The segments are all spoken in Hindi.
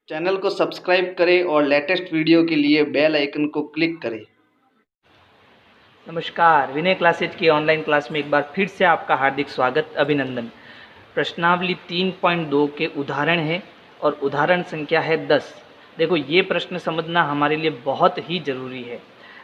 चैनल को सब्सक्राइब करें और लेटेस्ट वीडियो के लिए बेल आइकन को क्लिक करें। नमस्कार, विनय क्लासेज की ऑनलाइन क्लास में एक बार फिर से आपका हार्दिक स्वागत, अभिनंदन। प्रश्नावली 3.2 के उदाहरण है और उदाहरण संख्या है 10। देखो, ये प्रश्न समझना हमारे लिए बहुत ही ज़रूरी है।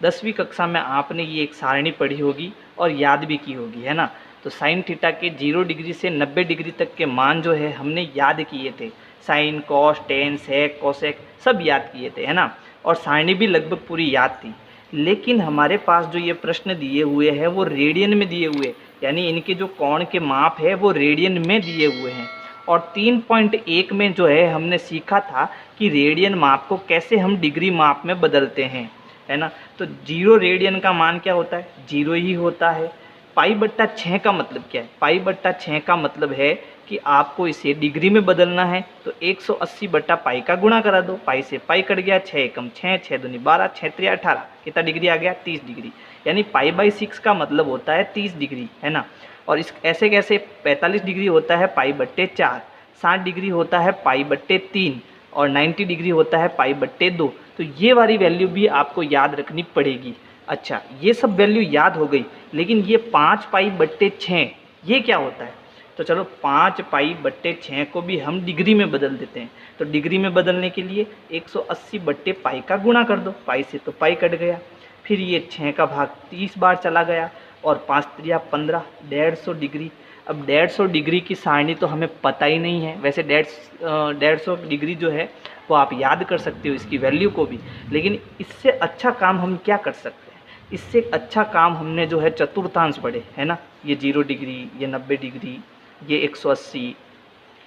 10वीं कक्षा में आपने ये एक सारणी पढ़ी होगी और याद भी की होगी, है ना। तो साइन थीटा के 0 डिग्री से 90 डिग्री तक के मान जो है हमने याद किए थे। साइन, कॉस, टेन, सेक, कोसेक सब याद किए थे, है ना। और सारणी भी लगभग पूरी याद थी। लेकिन हमारे पास जो ये प्रश्न दिए हुए हैं वो रेडियन में दिए हुए, यानी इनके जो कोण के माप है वो रेडियन में दिए हुए हैं। और 3.1 में जो है हमने सीखा था कि रेडियन माप को कैसे हम डिग्री माप में बदलते हैं, है ना। तो 0 रेडियन का मान क्या होता है? 0 ही होता है। पाई/6 का मतलब क्या है? पाई/6 का मतलब है कि आपको इसे डिग्री में बदलना है तो 180/पाई का गुणा करा दो। पाई से पाई कट गया, 6 एकम 6, 6 दूनी 12, 6 त्रिया 18, कितना डिग्री आ गया? 30 डिग्री। यानी पाई/6 का मतलब होता है 30 डिग्री, है ना। और इस ऐसे कैसे 45 डिग्री होता है पाई/4, 60 डिग्री होता है पाई/3 और 90 डिग्री होता है पाई/2। तो ये वाली वैल्यू भी आपको याद रखनी पड़ेगी। अच्छा, ये सब वैल्यू याद हो गई, लेकिन ये 5 पाई/6 ये क्या होता है? तो चलो 5 पाई/6 को भी हम डिग्री में बदल देते हैं। तो डिग्री में बदलने के लिए 180/पाई का गुणा कर दो। पाई से तो पाई कट गया, फिर ये 6 का भाग 30 बार चला गया और 5 त्रिया 15, 150 डिग्री। अब 150 डिग्री की सारणी तो हमें पता ही नहीं है। वैसे 150 डिग्री जो है वो आप याद कर सकते हो इसकी वैल्यू को भी, लेकिन इससे अच्छा काम हम क्या कर सकते हैं? इससे अच्छा काम हमने जो है चतुर्थांश पढ़े, है ना। ये 0 डिग्री, ये 90 डिग्री, ये 180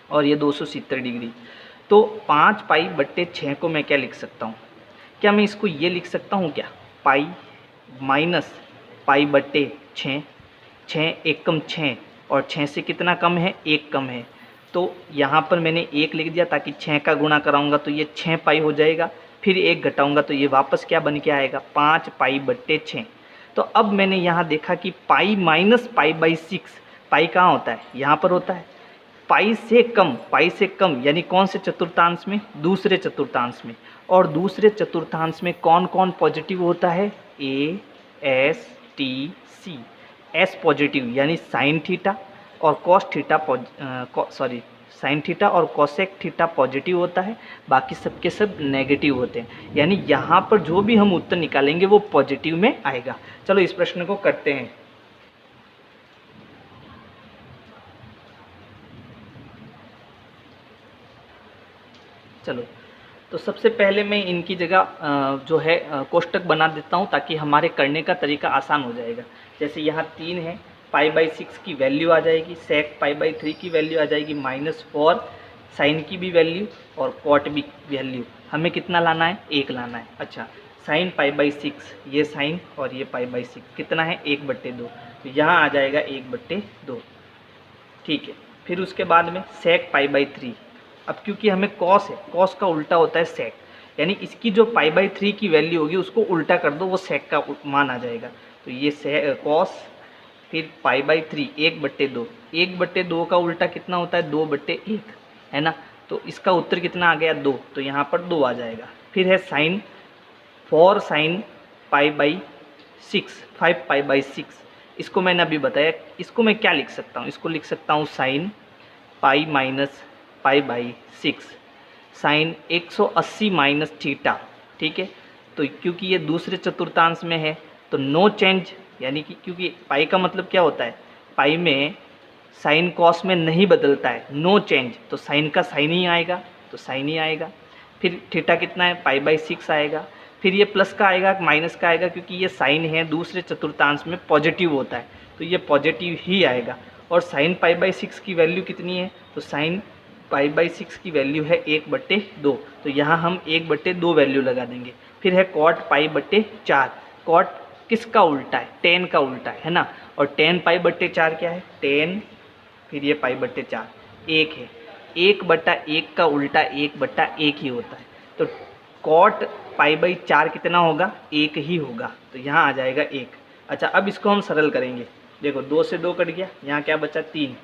और ये 270 डिग्री। तो 5 पाई/6 को मैं क्या लिख सकता हूँ? क्या मैं इसको ये लिख सकता हूँ क्या? पाई माइनस पाई/6, 6 एकम 6 और 6 से कितना कम है? 1 कम है। तो यहाँ पर मैंने 1 लिख दिया ताकि 6 का गुणा कराऊंगा तो ये 6 पाई हो जाएगा, फिर 1 घटाऊंगा तो ये वापस क्या बन के आएगा? 5 पाई/6। तो अब मैंने यहाँ देखा कि पाई माइनस पाई/6, पाई कहाँ होता है? यहाँ पर होता है। पाई से कम, पाई से कम यानी कौन से चतुर्थांश में? दूसरे चतुर्थांश में। और दूसरे चतुर्थांश में कौन कौन पॉजिटिव होता है? ए, एस, टी, सी। एस पॉजिटिव यानी साइन थीटा और कॉस थीटा साइन थीटा और कॉसेक थीटा पॉजिटिव होता है, बाकी सबके सब नेगेटिव होते हैं। यानी यहाँ पर जो भी हम उत्तर निकालेंगे वो पॉजिटिव में आएगा। चलो इस प्रश्न को करते हैं। चलो, तो सबसे पहले मैं इनकी जगह जो है कोष्टक बना देता हूँ ताकि हमारे करने का तरीका आसान हो जाएगा। जैसे यहाँ 3 है, पाई/6 की वैल्यू आ जाएगी, सेक पाई/3 की वैल्यू आ जाएगी, -4 साइन की भी वैल्यू और कॉट भी वैल्यू। हमें कितना लाना है? 1 लाना है। अच्छा, साइन पाई/6, ये साइन और ये पाई/6 कितना है? 1/2। तो यहाँ आ जाएगा 1/2, ठीक है। फिर उसके बाद में सेक पाई/3। अब क्योंकि हमें कॉस है, कॉस का उल्टा होता है सेक, यानी इसकी जो पाई/3 की वैल्यू होगी उसको उल्टा कर दो, वो सेक का मान आ जाएगा। तो ये कॉस, फिर पाई/3 1/2। 1/2 का उल्टा कितना होता है? 2/1, है ना। तो इसका उत्तर कितना आ गया? 2। तो यहाँ पर 2 आ जाएगा। फिर है साइन, 4 साइन पाई/6, 5 पाई/6। इसको मैंने अभी बताया, इसको मैं क्या लिख सकता हूँ? इसको लिख सकता हूँ साइन पाई माइनस पाई/6, साइन 180 माइनस थीटा, ठीक है। तो क्योंकि ये दूसरे चतुर्थांश में है तो नो चेंज, यानी कि क्योंकि पाई का मतलब क्या होता है? पाई में साइन कॉस में नहीं बदलता है, नो चेंज, तो साइन का साइन ही आएगा, तो साइन ही आएगा। फिर थीटा कितना है? पाई/6 आएगा। फिर ये प्लस का आएगा, माइनस का आएगा, क्योंकि ये साइन है दूसरे चतुर्थांश में पॉजिटिव होता है तो ये पॉजिटिव ही आएगा। और साइन पाई/6 की वैल्यू कितनी है? तो साइन पाई/6 की वैल्यू है 1/2, तो यहाँ हम 1/2 वैल्यू लगा देंगे। फिर है कॉट पाई/4। कॉट किसका उल्टा है? टेन का उल्टा है ना। और टेन पाई/4 क्या है? टेन, फिर ये पाई/4 1 है। 1/1 का उल्टा 1/1 ही होता है। तो कॉट पाई/4 कितना होगा? 1 ही होगा, तो यहाँ आ जाएगा 1। अच्छा, अब इसको हम सरल करेंगे। देखो 2 से 2 कट गया, यहाँ क्या बचा? 3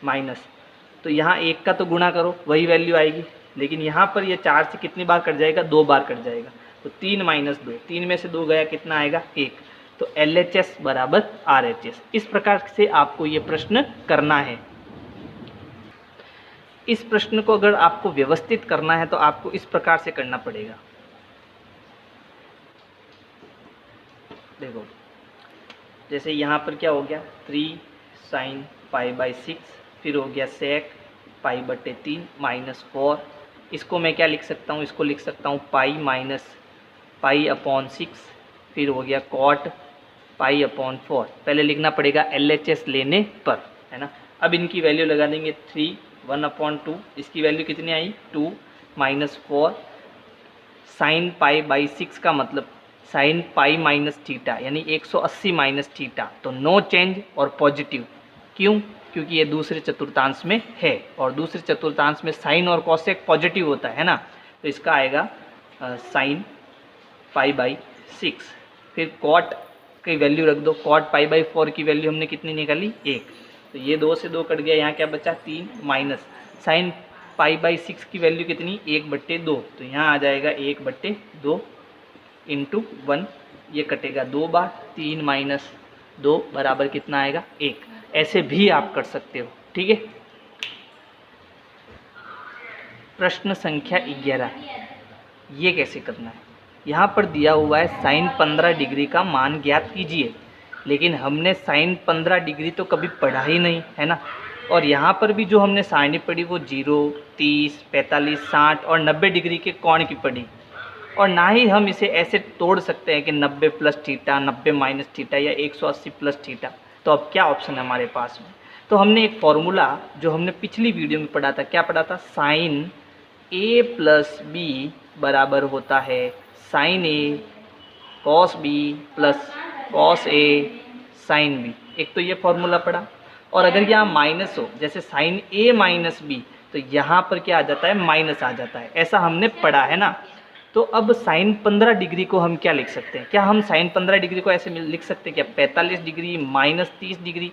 माइनस, तो यहाँ 1 का तो गुणा करो, वही वैल्यू आएगी। लेकिन यहाँ पर ये 4 से कितनी बार कट जाएगा, 2 बार कट जाएगा। तो 3 - 2, 3 में से 2 गया, कितना आएगा, 1। तो LHS बराबर RHS। इस प्रकार से आपको ये प्रश्न करना है। इस प्रश्न को अगर आपको व्यवस्थित करना है तो आपको इस प्रकार से करना पड़ेगा। देखो, जैसे यहाँ पर क्या हो गया, 3 sin π/6, फिर हो गया sec π/3 -4। इसको मैं क्या लिख सकता हूँ, इसको लिख सकता हूँ पाई माइनस π/6, फिर हो गया cot π/4। पहले लिखना पड़ेगा LHS लेने पर, है ना। अब इनकी वैल्यू लगा देंगे, 3 1/2, इसकी वैल्यू कितनी आई, 2 -4 sin π/6 का मतलब sin π - थीटा यानी 180 - थीटा। तो नो चेंज और पॉजिटिव, क्यों, क्योंकि ये दूसरे चतुर्थांश में है और दूसरे चतुर्थांश में साइन और कॉसेक पॉजिटिव होता है ना। तो इसका आएगा sin π/6। फिर कॉट की वैल्यू रख दो, कॉट π/4 की वैल्यू हमने कितनी निकाली, 1। तो ये 2 से 2 कट गया, यहाँ क्या बचा, 3 माइनस साइन π/6 की वैल्यू कितनी, 1/2। तो यहाँ आ जाएगा 1/2 इंटू 1, ये कटेगा 2 बार, 3 - 2 बराबर कितना आएगा, 1। ऐसे भी आप कर सकते हो, ठीक है। प्रश्न संख्या 11, ये कैसे करना है। यहाँ पर दिया हुआ है साइन 15 डिग्री का मान ज्ञात कीजिए, लेकिन हमने साइन 15 डिग्री तो कभी पढ़ा ही नहीं, है ना। और यहाँ पर भी जो हमने सारणी पढ़ी वो 0, 30, 45, 60 और 90 डिग्री के कोण की पढ़ी, और ना ही हम इसे ऐसे तोड़ सकते हैं कि 90 + थीटा, 90 - थीटा या 180 + थीटा। तो अब क्या ऑप्शन है हमारे पास में, तो हमने एक फॉर्मूला जो हमने पिछली वीडियो में पढ़ा था, क्या पढ़ा था, साइन A + B बराबर होता है sign A cos B + cos A sin B। एक तो ये फॉर्मूला पढ़ा, और अगर यहाँ माइनस हो, जैसे साइन A - B, तो यहाँ पर क्या आ जाता है, माइनस आ जाता है, ऐसा हमने पढ़ा है ना। तो अब साइन 15 डिग्री को हम क्या लिख सकते हैं, क्या हम साइन 15 डिग्री को ऐसे लिख सकते हैं क्या, 45 डिग्री - 30 डिग्री।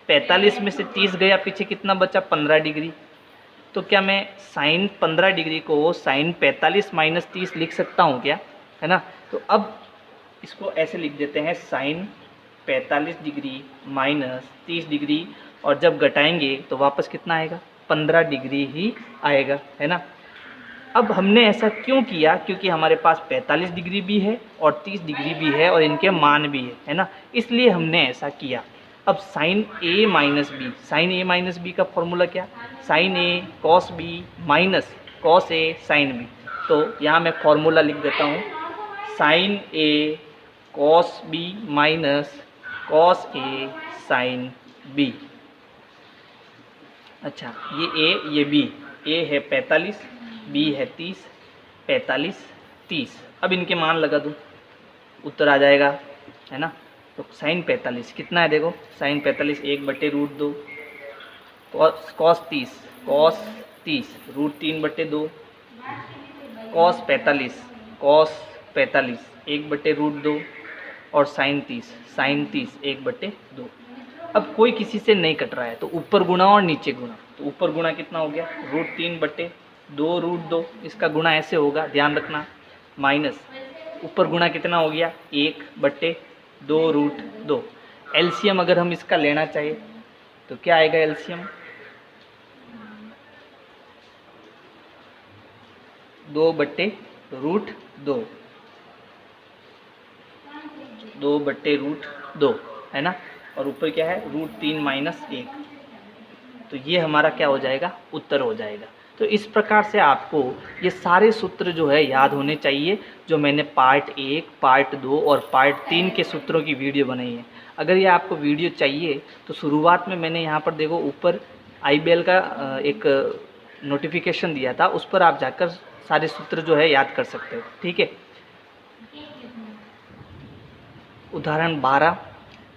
45 में से 30 गया, पीछे कितना बचा, 15 डिग्री। तो क्या मैं साइन 15 डिग्री को साइन 45 - 30 लिख सकता हूँ क्या, है ना। तो अब इसको ऐसे लिख देते हैं, साइन 45 डिग्री - 30 डिग्री, और जब घटाएंगे तो वापस कितना आएगा, 15 डिग्री ही आएगा, है ना। अब हमने ऐसा क्यों किया, क्योंकि हमारे पास 45 डिग्री भी है और 30 डिग्री भी है और इनके मान भी है ना, इसलिए हमने ऐसा किया। अब sine A - B, sine A - B का फॉर्मूला क्या, sine A cos B minus cos A sin B। तो यहाँ मैं फॉर्मूला लिख देता हूँ, sine A cos B minus cos A sin B। अच्छा, ये A ये B, A है 45, B है 30, 45 30। अब इनके मान लगा दूँ, उत्तर आ जाएगा, है ना। तो साइन 45 कितना है, देखो साइन 45 1/√2, cos 30 √3/2, cos 45 1/√2 और साइन 30 1/2। अब कोई किसी से नहीं कट रहा है, तो ऊपर गुणा और नीचे गुणा, तो ऊपर गुणा कितना हो गया, √3/2√2, इसका गुणा ऐसे होगा, ध्यान रखना, माइनस ऊपर गुणा कितना हो गया, 1/2√2। एलसीएम अगर हम इसका लेना चाहिए तो क्या आएगा, एलसीएम 2/√2, 2/√2, है ना। और ऊपर क्या है, √3 - 1। तो ये हमारा क्या हो जाएगा, उत्तर हो जाएगा। तो इस प्रकार से आपको ये सारे सूत्र जो है याद होने चाहिए, जो मैंने पार्ट 1, पार्ट 2 और पार्ट 3 के सूत्रों की वीडियो बनाई है। अगर ये आपको वीडियो चाहिए तो शुरुआत में मैंने यहाँ पर देखो ऊपर IBL का एक नोटिफिकेशन दिया था, उस पर आप जाकर सारे सूत्र जो है याद कर सकते हो, ठीक है। उदाहरण 12,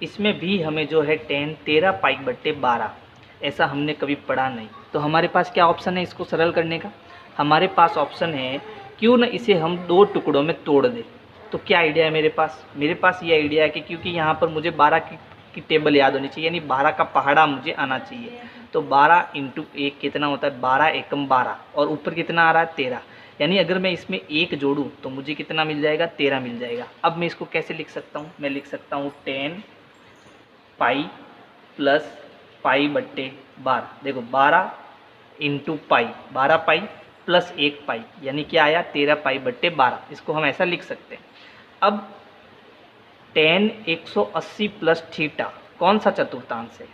इसमें भी हमें जो है tan 13 π/12 ऐसा हमने कभी पढ़ा नहीं। तो हमारे पास क्या ऑप्शन है इसको सरल करने का, हमारे पास ऑप्शन है, क्यों न इसे हम 2 टुकड़ों में तोड़ दें। तो क्या आइडिया है मेरे पास ये आइडिया है कि क्योंकि यहाँ पर मुझे 12 की टेबल याद होनी चाहिए, यानी 12 का पहाड़ा मुझे आना चाहिए। तो 12 इंटू 1 कितना होता है, 12 एकम 12, और ऊपर कितना आ रहा है 13, यानी अगर मैं इसमें 1 जोड़ूँ तो मुझे कितना मिल जाएगा, 13 मिल जाएगा। अब मैं इसको कैसे लिख सकता हूँ, मैं लिख सकता हूँ 10 पाई प्लस पाई बट्टे 12। देखो 12 इंटू पाई, 12 पाई प्लस 1 पाई, यानी क्या आया 13 पाई बट्टे 12। इसको हम ऐसा लिख सकते हैं। अब tan 180 प्लस थीटा कौन सा चतुर्थांश है,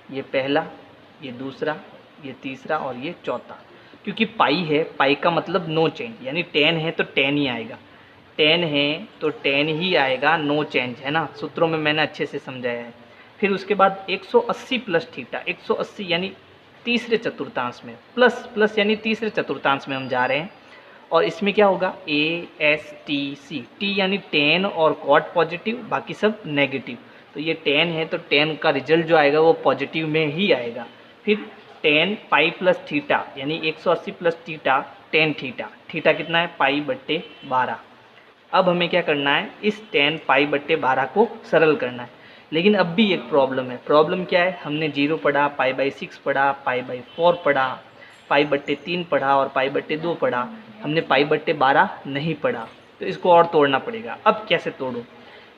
ये पहला, ये दूसरा, ये तीसरा और ये चौथा। क्योंकि पाई है, पाई का मतलब नो चेंज, यानी tan है तो tan ही आएगा, tan है तो tan ही आएगा, नो चेंज है ना, सूत्रों में मैंने अच्छे से समझाया है। फिर उसके बाद 180 प्लस थीटा, 180 यानी तीसरे चतुर्थांश में, प्लस प्लस यानी तीसरे चतुर्थांश में हम जा रहे हैं। और इसमें क्या होगा, ASTC, टी यानी tan और cot पॉजिटिव, बाकी सब नेगेटिव। तो ये tan है तो tan का रिजल्ट जो आएगा वो पॉजिटिव में ही आएगा। फिर tan पाई प्लस थीटा यानी 180 plus theta tan theta, theta कितना है पाई बट्टे 12। अब हमें क्या करना है, इस tan पाई बट्टे 12 को सरल करना है। लेकिन अब भी एक प्रॉब्लम है। प्रॉब्लम क्या है, हमने 0 पढ़ा, पाई बाई 6 पढ़ा, पाई बाई 4 पढ़ा, पाई बट्टे 3 पढ़ा और पाई बट्टे 2 पढ़ा, हमने पाई बट्टे 12 नहीं पढ़ा। तो इसको और तोड़ना पड़ेगा। अब कैसे तोड़ूं,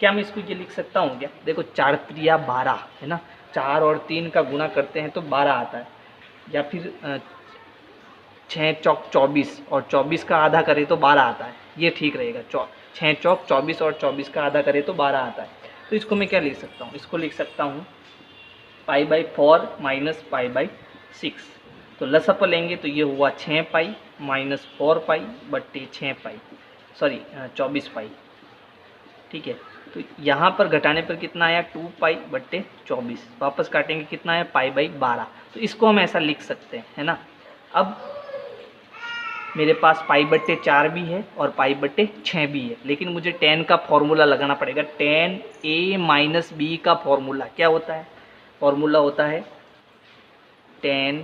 क्या मैं इसको ये लिख सकता हूँ क्या, देखो 4 त्रिया 12 है ना, 4 और 3 का गुणा करते हैं तो 12 आता है, या फिर 6 चौक 24 और 24 का आधा करें तो 12 आता है, ये ठीक रहेगा। 6 चौक 24 और 24 का आधा करें तो 12 आता है। तो इसको मैं क्या लिख सकता हूँ, इसको लिख सकता हूँ pi by 4 minus pi by 6। तो लसअप लेंगे तो ये हुआ 6 पाई माइनस 4 पाई बट्टे 6 पाई, सॉरी 24 पाई, ठीक है। तो यहाँ पर घटाने पर कितना आया, 2 पाई बट्टे 24, वापस काटेंगे कितना है पाई बाई 12। तो इसको हम ऐसा लिख सकते हैं, है ना। अब मेरे पास पाई बट्टे 4 भी है और पाई बट्टे 6 भी है, लेकिन मुझे tan का फॉर्मूला लगाना पड़ेगा। tan a माइनस बी का फॉर्मूला क्या होता है, फॉर्मूला होता है tan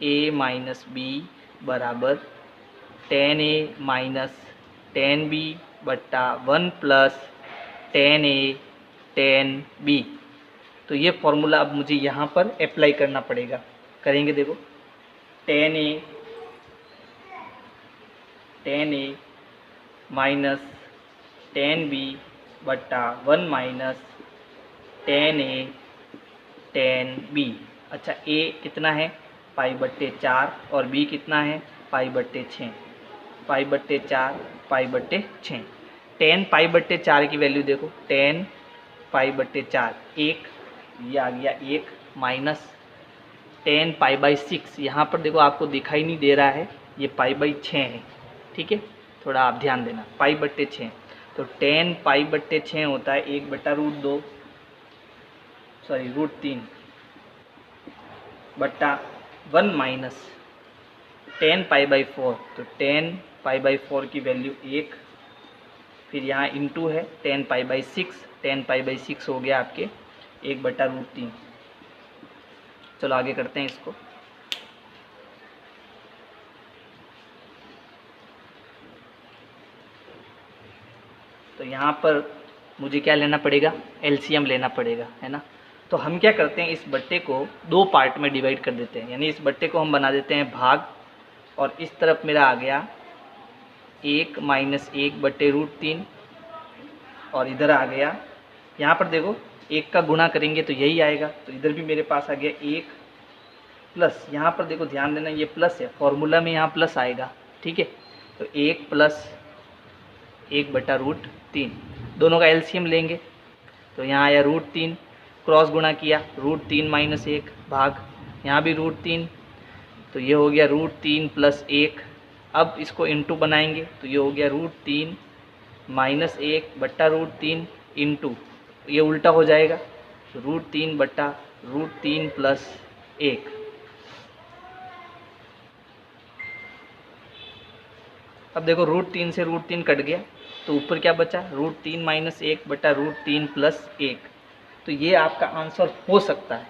a माइनस बी बराबर tan a minus tan b बट्टा 1 plus tan a tan b। तो ये फॉर्मूला अब मुझे यहाँ पर अप्लाई करना पड़ेगा। करेंगे, देखो tan a minus tan b बट्टा 1 minus tan a tan b। अच्छा, a कितना है पाई बट्टे 4 और b कितना है पाई बट्टे 6, पाई बट्टे 4 पाई बट्टे 6। tan पाई बट्टे 4 की वैल्यू देखो, tan पाई बट्टे 4 1, ये आ गया 1 माइनस tan पाई बाई 6, यहाँ पर देखो आपको दिखाई नहीं दे रहा है, ये पाई बाई 6 है, ठीक है, थोड़ा आप ध्यान देना, पाई बट्टे 6। तो tan पाई बट्टे 6 होता है 1 बट्टा √2, सॉरी √3 बट्टा 1 माइनस tan पाई बाई 4। तो tan पाई बाई 4 की वैल्यू 1, फिर यहाँ इंटू है tan pi by 6, tan pi by 6 हो गया आपके 1 बट्टा √3। चलो आगे करते हैं इसको। तो यहाँ पर मुझे क्या लेना पड़ेगा, एलसीएम लेना पड़ेगा, है ना। तो हम क्या करते हैं, इस बट्टे को 2 पार्ट में डिवाइड कर देते हैं, यानी इस बट्टे को हम बना देते हैं भाग, और इस तरफ मेरा आ गया 1 माइनस 1 बट्टे √3, और इधर आ गया, यहाँ पर देखो 1 का गुणा करेंगे तो यही आएगा, तो इधर भी मेरे पास आ गया 1 प्लस, यहाँ पर देखो ध्यान देना ये प्लस है, फॉर्मूला में यहाँ प्लस आएगा, ठीक है। तो 1 प्लस 1 बटा √3, दोनों का एलसीएम लेंगे तो यहाँ आया √3, क्रॉस गुणा किया √3 माइनस 1 भाग, यहाँ भी √3, तो ये हो गया √3 प्लस 1। अब इसको इंटू बनाएंगे तो ये हो गया √3 माइनस 1 बट्टा √3 इंटू, ये उल्टा हो जाएगा, तो √3 बट्टा √3 प्लस 1। अब देखो √3 से √3 कट गया, तो ऊपर क्या बचा, √3 माइनस 1 बटा √3 प्लस 1। तो ये आपका आंसर हो सकता है,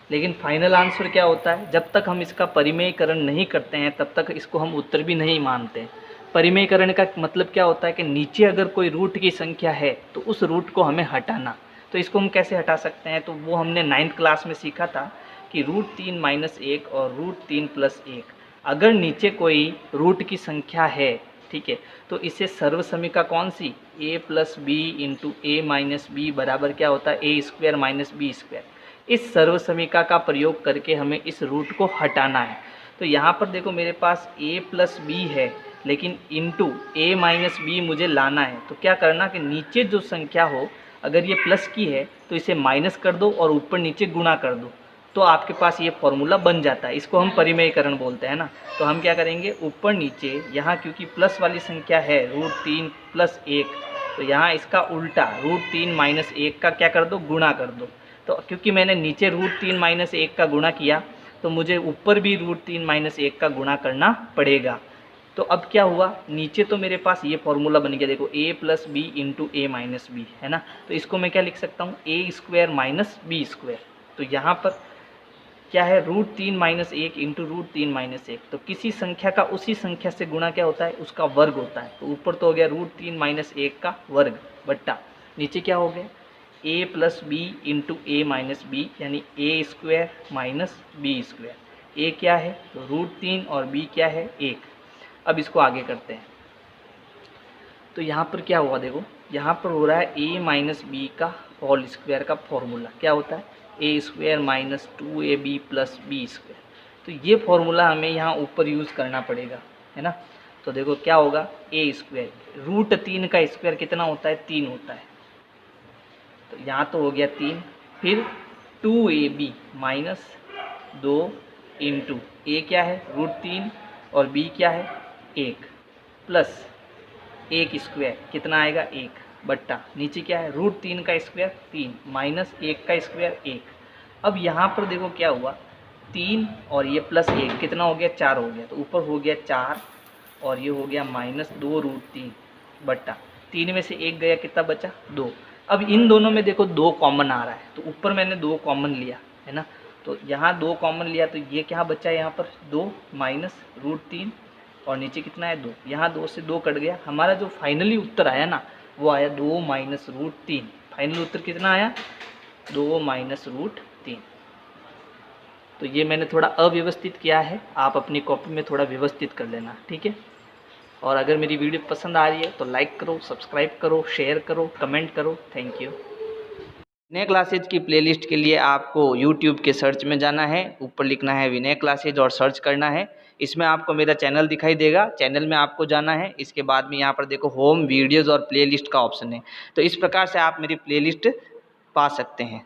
लेकिन फाइनल आंसर क्या होता है, जब तक हम इसका परिमेयकरण नहीं करते हैं तब तक इसको हम उत्तर भी नहीं मानते हैं। परिमेयकरण का मतलब क्या होता है कि नीचे अगर कोई रूट की संख्या है तो उस रूट को हमें हटाना। तो इसको हम कैसे हटा सकते हैं, तो वो हमने 9th क्लास में सीखा था कि रूट 3 माइनस 1 और रूट 3 प्लस 1, अगर नीचे कोई रूट की संख्या है, ठीक है, तो इसे सर्वसमीका कौन सी, a plus B into A minus B बराबर क्या होता है, A square minus B square. इस सर्वसमीका का प्रयोग करके हमें इस रूट को हटाना है। तो यहाँ पर देखो मेरे पास a प्लस बी है, लेकिन इंटू ए माइनस बी मुझे लाना है। तो क्या करना कि नीचे जो संख्या हो, अगर ये प्लस की है तो इसे माइनस कर दो और ऊपर नीचे गुणा कर दो, तो आपके पास ये फॉर्मूला बन जाता है। इसको हम परिमेयकरण बोलते हैं ना। तो हम क्या करेंगे, ऊपर नीचे, यहाँ क्योंकि प्लस वाली संख्या है रूट 3 प्लस 1, तो यहाँ इसका उल्टा रूट 3 माइनस 1 का क्या कर दो, गुणा कर दो। तो क्योंकि मैंने नीचे रूट 3 माइनस 1 का गुणा किया, तो मुझे ऊपर भी रूट 3 माइनस 1 का गुणा करना पड़ेगा। तो अब क्या हुआ, नीचे तो मेरे पास ये फॉर्मूला बन गया, देखो a plus B into A minus B, है ना। तो इसको मैं क्या लिख सकता हूँ, A square minus B square. तो यहाँ पर क्या है, root 3 minus 1 into root 3 minus 1। तो किसी संख्या का उसी संख्या से गुणा क्या होता है, उसका वर्ग होता है। तो ऊपर तो हो गया रूट 3 माइनस 1 का वर्ग बट्टा नीचे क्या हो गया, a plus B into A minus B, यानी A square minus B square. A क्या है, तो रूट 3 और बी क्या है, 1। अब इसको आगे करते हैं। तो यहाँ पर क्या हुआ, देखो यहाँ पर हो रहा है a माइनस बी का होल स्क्वायर का फॉर्मूला क्या होता है, A square minus 2ab plus B square. तो ये फॉर्मूला हमें यहाँ ऊपर यूज़ करना पड़ेगा, है ना। तो देखो क्या होगा, ए स्क्वायर रूट 3 का स्क्वायर कितना होता है, 3 होता है। तो यहाँ तो हो गया 3, फिर 2ab माइनस 2 इंटू ए क्या है रूट 3 और बी क्या है 1 प्लस 1 स्क्वायर कितना आएगा 1 बट्टा नीचे क्या है रूट 3 का स्क्वायर 3 माइनस 1 का स्क्वायर 1। अब यहाँ पर देखो क्या हुआ, 3 और ये प्लस 1 कितना हो गया, 4 हो गया। तो ऊपर हो गया 4 और ये हो गया माइनस 2 रूट 3 बट्टा 3 में से 1 गया, कितना बचा 2। अब इन दोनों में देखो 2 कॉमन आ रहा है, तो ऊपर मैंने 2 कॉमन लिया, है ना। तो यहाँ 2 कॉमन लिया, तो ये क्या बचा है यहाँ पर 2 माइनस रूट 3 और नीचे कितना है 2। यहाँ 2 से 2 कट गया। हमारा जो फाइनली उत्तर आया ना, वो आया 2 माइनस रूट 3। फाइनल उत्तर कितना आया, 2 माइनस रूट 3। तो ये मैंने थोड़ा अव्यवस्थित किया है, आप अपनी कॉपी में थोड़ा व्यवस्थित कर लेना, ठीक है। और अगर मेरी वीडियो पसंद आ रही है तो लाइक करो, सब्सक्राइब करो, शेयर करो, कमेंट करो। Thank you. विनय क्लासेज की प्लेलिस्ट के लिए आपको YouTube के सर्च में जाना है, ऊपर लिखना है विनय क्लासेज और सर्च करना है। इसमें आपको मेरा चैनल दिखाई देगा, चैनल में आपको जाना है। इसके बाद में यहाँ पर देखो होम वीडियोज़ और प्लेलिस्ट का ऑप्शन है, तो इस प्रकार से आप मेरी प्लेलिस्ट पा सकते हैं।